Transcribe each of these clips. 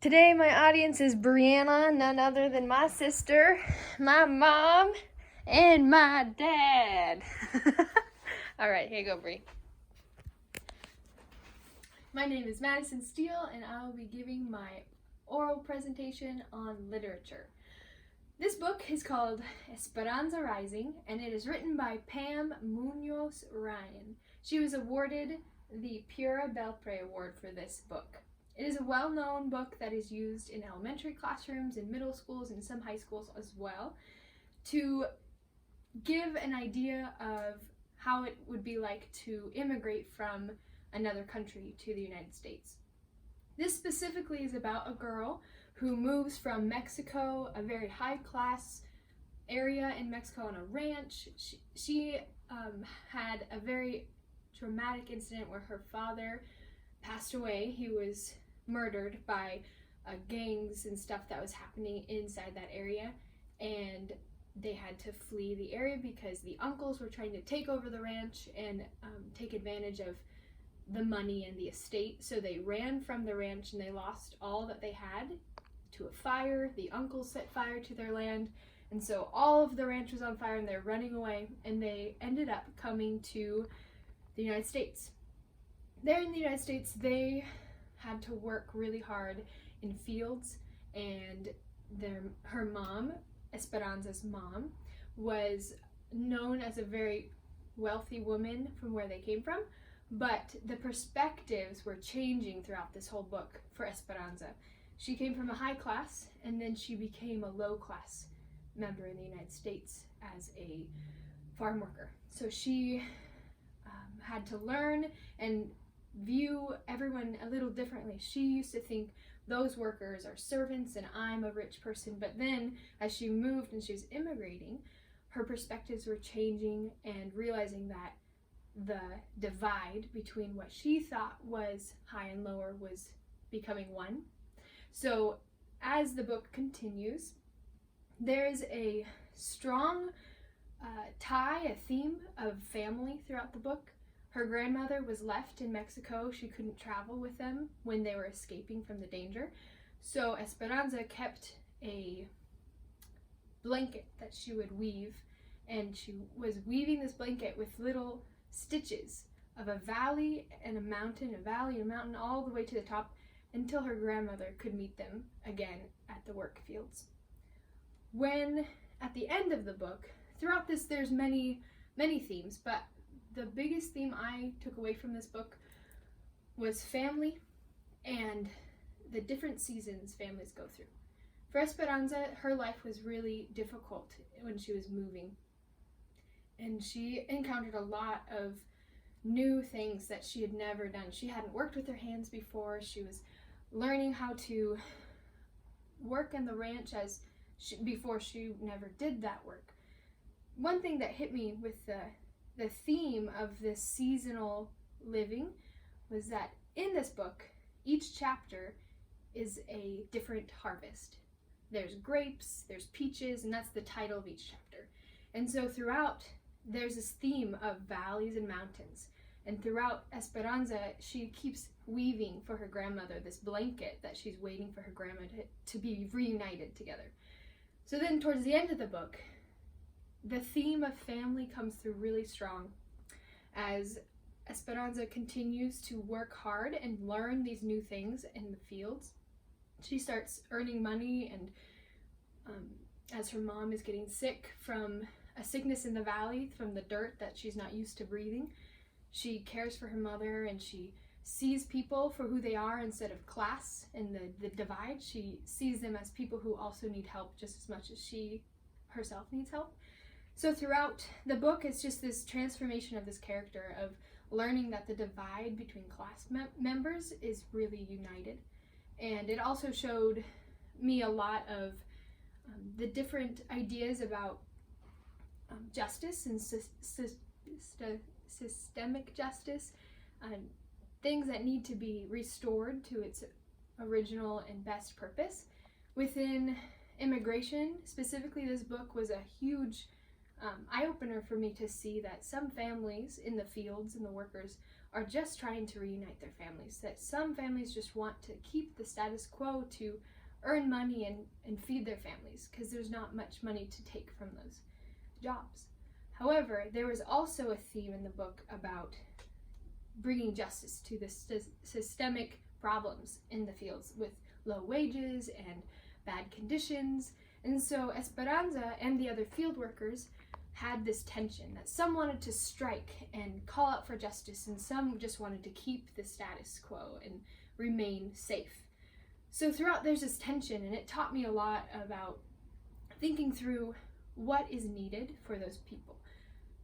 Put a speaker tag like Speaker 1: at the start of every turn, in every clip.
Speaker 1: Today my audience is Brianna, none other than my sister, my mom, and my dad. All right, here you go, Bri. My name is Madison Steele, and I will be giving my oral presentation on literature. This book is called Esperanza Rising, and it is written by Pam Muñoz Ryan. She was awarded the Pura Belpre Award for this book. It is a well-known book that is used in elementary classrooms, in middle schools, and some high schools as well, to give an idea of how it would be like to immigrate from another country to the United States. This specifically is about a girl who moves from Mexico, a very high-class area in Mexico, on a ranch. She had a very traumatic incident where her father passed away. He was murdered by gangs and stuff that was happening inside that area, and they had to flee the area because the uncles were trying to take over the ranch and take advantage of the money and the estate. So they ran from the ranch and they lost all that they had to a fire. The uncles set fire to their land, and so all of the ranch was on fire and they're running away, and they ended up coming to the United States. There in the United States, they had to work really hard in fields, and her mom, Esperanza's mom, was known as a very wealthy woman from where they came from, but the perspectives were changing throughout this whole book for Esperanza. She came from a high class, and then she became a low class member in the United States as a farm worker. So she had to learn and view everyone a little differently. She used to think those workers are servants and I'm a rich person, but then as she moved and she was immigrating, her perspectives were changing and realizing that the divide between what she thought was high and lower was becoming one. So as the book continues, there's a strong a theme of family throughout the book. Her grandmother was left in Mexico. She couldn't travel with them when they were escaping from the danger. So Esperanza kept a blanket that she would weave, and she was weaving this blanket with little stitches of a valley and a mountain, a valley and a mountain, all the way to the top, until her grandmother could meet them again at the work fields. When, at the end of the book, throughout this there's many themes, but the biggest theme I took away from this book was family and the different seasons families go through. For Esperanza, her life was really difficult when she was moving, and she encountered a lot of new things that she had never done. She hadn't worked with her hands before. She was learning how to work in the ranch before she never did that work. One thing that hit me with the theme of this seasonal living was that in this book, each chapter is a different harvest. There's grapes, there's peaches, and that's the title of each chapter. And so throughout, there's this theme of valleys and mountains. And throughout Esperanza, she keeps weaving for her grandmother this blanket that she's waiting for her grandma to be reunited together. So then towards the end of the book, the theme of family comes through really strong as Esperanza continues to work hard and learn these new things in the fields. She starts earning money, and as her mom is getting sick from a sickness in the valley, from the dirt that she's not used to breathing, she cares for her mother, and she sees people for who they are instead of class and the divide. She sees them as people who also need help just as much as she herself needs help. So throughout the book, it's just this transformation of this character of learning that the divide between class members is really united. And it also showed me a lot of the different ideas about justice and systemic justice, things that need to be restored to its original and best purpose. Within immigration, specifically, this book was a huge eye-opener for me to see that some families in the fields and the workers are just trying to reunite their families, that some families just want to keep the status quo to earn money and feed their families because there's not much money to take from those jobs. However, there was also a theme in the book about bringing justice to the systemic problems in the fields with low wages and bad conditions. And so Esperanza and the other field workers had this tension that some wanted to strike and call out for justice, and some just wanted to keep the status quo and remain safe. So throughout there's this tension, and it taught me a lot about thinking through what is needed for those people.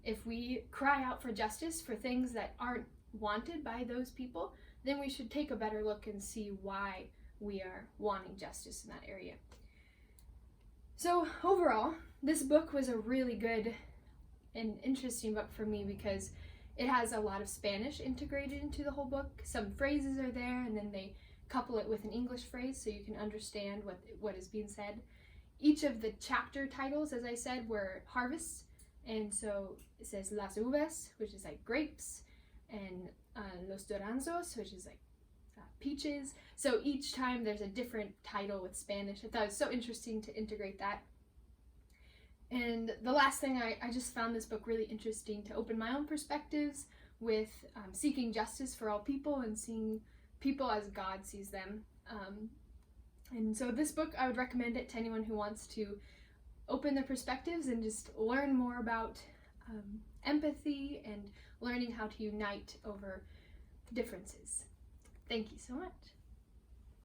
Speaker 1: If we cry out for justice for things that aren't wanted by those people, then we should take a better look and see why we are wanting justice in that area. So overall, this book was a really good and interesting book for me because it has a lot of Spanish integrated into the whole book. Some phrases are there, and then they couple it with an English phrase so you can understand what is being said. Each of the chapter titles, as I said, were harvests, and so it says las uvas, which is like grapes, and los duraznos, which is like peaches. So each time there's a different title with Spanish. I thought it was so interesting to integrate that. And the last thing, I just found this book really interesting to open my own perspectives with seeking justice for all people and seeing people as God sees them. And so this book, I would recommend it to anyone who wants to open their perspectives and just learn more about empathy and learning how to unite over differences. Thank you so much.